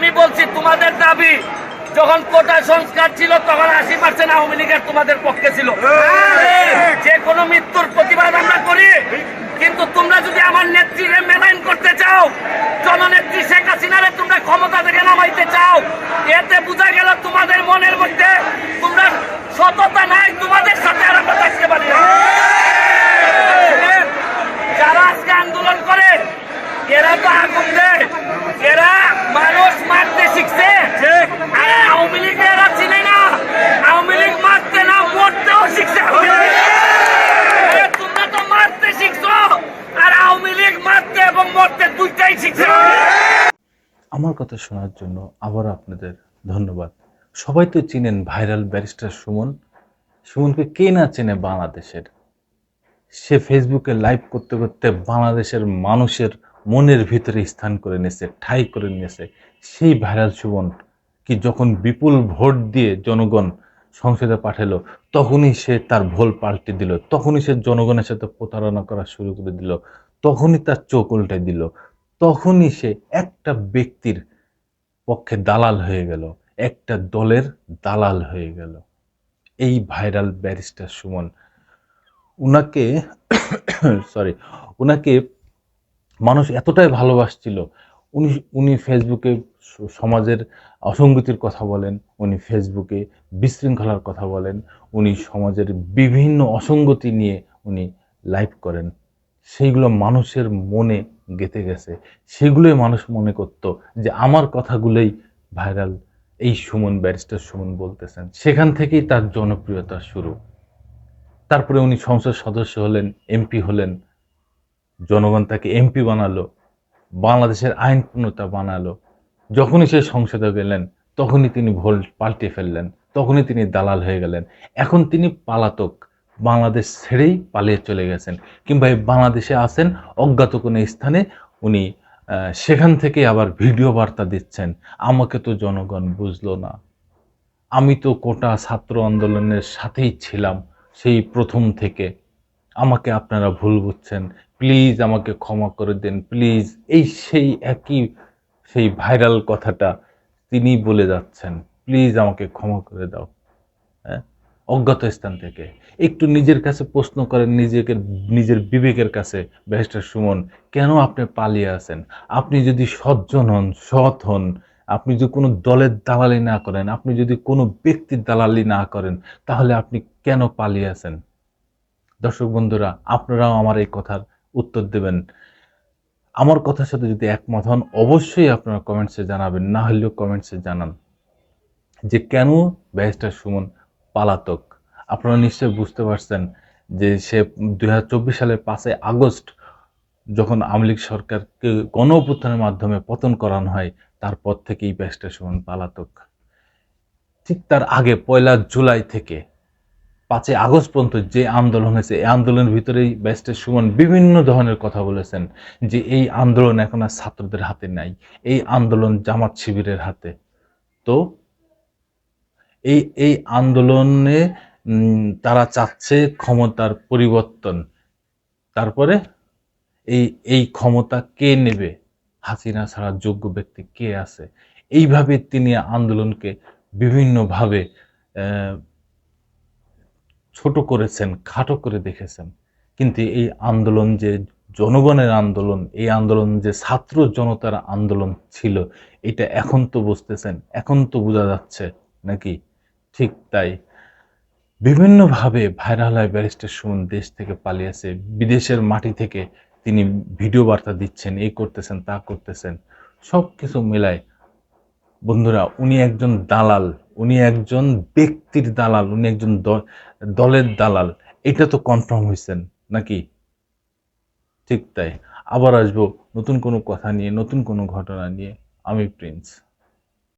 আমি বলছি তোমাদের দাবি যখন কোটা সংস্কার ছিল তখন 80% আওয়ামী লীগের তোমাদের পক্ষে ছিল। যে কোনো মৃত্যুর প্রতিবাদ আমরা করি, কিন্তু তোমরা যদি আমার নেত্রীকে মেলাইন করতে চাও, জননেত্রী শেখ হাসিনারে তোমরা ক্ষমতা থেকে নামাইতে চাও, এতে বোঝা গেল তোমাদের মনের মধ্যে তোমরা সততা নাই, তোমাদের সাথে আর আমরা থাকতে পারি না। যারা আজকে আন্দোলন করে এরা তো আগুন দেয়, এরা মানুষ মারতে শিখছে। আওয়ামী লীগ এরা চিনে না, আওয়ামী লীগ মারতে না মরতেও শিখছে। তোমরা তো মারতে শিখছো, আর আওয়ামী লীগ মারতে এবং মরতে দুইটাই শিখছে। আমার কথা শোনার জন্য আবার আপনাদের ধন্যবাদ। সবাই তো চিনেন ভাইরাল ব্যারিস্টার সুমন। সুমনকে কে না চেনে বাংলাদেশের। সে ফেসবুকে লাইভ করতে করতে বাংলাদেশের মানুষের মনের ভিতরে স্থান করে নিয়েছে, ঠাঁই করে নিয়েছে। সেই ভাইরাল সুমন কি যখন বিপুল ভোট দিয়ে জনগণ সংসদে পাঠালো, তখনই সে তার ভুল পাল্টে দিল, তখনই সে জনগণের সাথে প্রতারণা করা শুরু করে দিল, তখনই তার চোখ উল্টে দিল, তখনই সে একটা ব্যক্তির পক্ষে দালাল হয়ে গেল, একটা দলের দালাল হয়ে গেল। এই ভাইরাল ব্যারিস্টার সুমন, উনাকে উনাকে মানুষ এতটাই ভালোবাসছিল। উনি উনি ফেসবুকে সমাজের অসঙ্গতির কথা বলেন, উনি ফেসবুকে বিশৃঙ্খলার কথা বলেন, উনি সমাজের বিভিন্ন অসঙ্গতি নিয়ে উনি লাইভ করেন। সেইগুলো মানুষের মনে গেঁথে গেছে, সেগুলোই মানুষ মনে করত যে আমার কথাগুলোই ভাইরাল, এই সুমন ব্যারিস্টার সুমন বলতেছেন। সেখান থেকেই তার জনপ্রিয়তা শুরু। তারপরে উনি সংসদ সদস্য হলেন, এমপি হলেন, জনগণ তাকে এমপি বানালো, বাংলাদেশের আইন পূর্ণতা বানালো। যখনই সে সংসদে গেলেন তখনই তিনি ভোল পাল্টে ফেললেন, তখনই তিনি দালাল হয়ে গেলেন। এখন তিনি পলাতক, বাংলাদেশ ছেড়েই পালিয়ে চলে গেছেন, কিংবা এই বাংলাদেশে আছেন অজ্ঞাত কোনো স্থানে। উনি সেখান থেকে আবার ভিডিও বার্তা দিচ্ছেন, আমাকে তো জনগণ বুঝলো না, আমি তো কোটা ছাত্র আন্দোলনের সাথেই ছিলাম সেই প্রথম থেকে, আমাকে আপনারা ভুল বুঝছেন, প্লিজ আমাকে ক্ষমা করে দেন প্লিজ। এই সেই একই সেই ভাইরাল কথাটা তিনি বলে যাচ্ছেন, প্লিজ আমাকে ক্ষমা করে দাও। হ্যাঁ, অজ্ঞাত স্থান থেকে। একটু নিজের কাছে প্রশ্ন করেন, নিজের বিবেকের কাছে, ব্যারিস্টার সুমন কেন আপনি পালিয়ে আছেন? আপনি যদি সজ্জন হন, সৎ হন, আপনি যদি কোনো দলের দালালি না করেন, আপনি যদি কোনো ব্যক্তির দালালি না করেন, তাহলে আপনি কেন পালিয়ে আছেন? দর্শক বন্ধুরা, আপনারাও আমার এই কথার উত্তর দেবেন। আমার কথার সাথে যদি একমত হন অবশ্যই আপনারা কমেন্টসে জানাবেন, না হলেও কমেন্টসে জানান যে কেন ব্যারিস্টার সুমন পালাতক। আপনারা নিশ্চয়ই বুঝতে পারছেন যে সে 2024 সালের 5 আগস্ট যখন আওয়ামী লীগ সরকারকে গণ অভ্যুত্থানের মাধ্যমে পতন করানো হয়, তারপর থেকেই ব্যারিস্টার সুমন পালাতক। ঠিক তার আগে 1 জুলাই থেকে 5 আগস্ট পর্যন্ত যে আন্দোলন হয়েছে, এই আন্দোলনের ভিতরেই ব্যারিস্টার সুমন বিভিন্ন ধরনের কথা বলেছেন যে এই আন্দোলন এখন আর ছাত্রদের হাতে নাই, এই আন্দোলন জামাত শিবিরের হাতে। তো এই আন্দোলনে তারা চাচ্ছে ক্ষমতার পরিবর্তন। তারপরে এই এই ক্ষমতা কে নেবে? হাসিনা ছাড়া যোগ্য ব্যক্তি কে আছে? এইভাবে তিনি আন্দোলনকে বিভিন্নভাবে ছোট করেছেন, খাটো করে দেখেছেন। কিন্তু এই আন্দোলন যে জনগণের আন্দোলন, এই আন্দোলন যে ছাত্র জনতার আন্দোলন ছিল, এটা এখন তো বুঝতেছেন, এখন তো বোঝা যাচ্ছে নাকি? ঠিক তাই বিভিন্নভাবে ভাইরাল হয় ব্যারিস্টার সুমন দেশ থেকে পালিয়েছে, বিদেশের মাটি থেকে তিনি ভিডিও বার্তা দিচ্ছেন, এই করতেছেন, তা করতেছেন। সব কিছু মিলায় বন্ধুরা, উনি একজন দালাল, উনি একজন ব্যক্তির দালাল, উনি একজন দলের দালাল। এটা তো কনফার্ম হয়েছেন নাকি? ঠিক তাই। আবার আসবো নতুন কোনো কথা নিয়ে, নতুন কোনো ঘটনা নিয়ে। আমি প্রিন্স।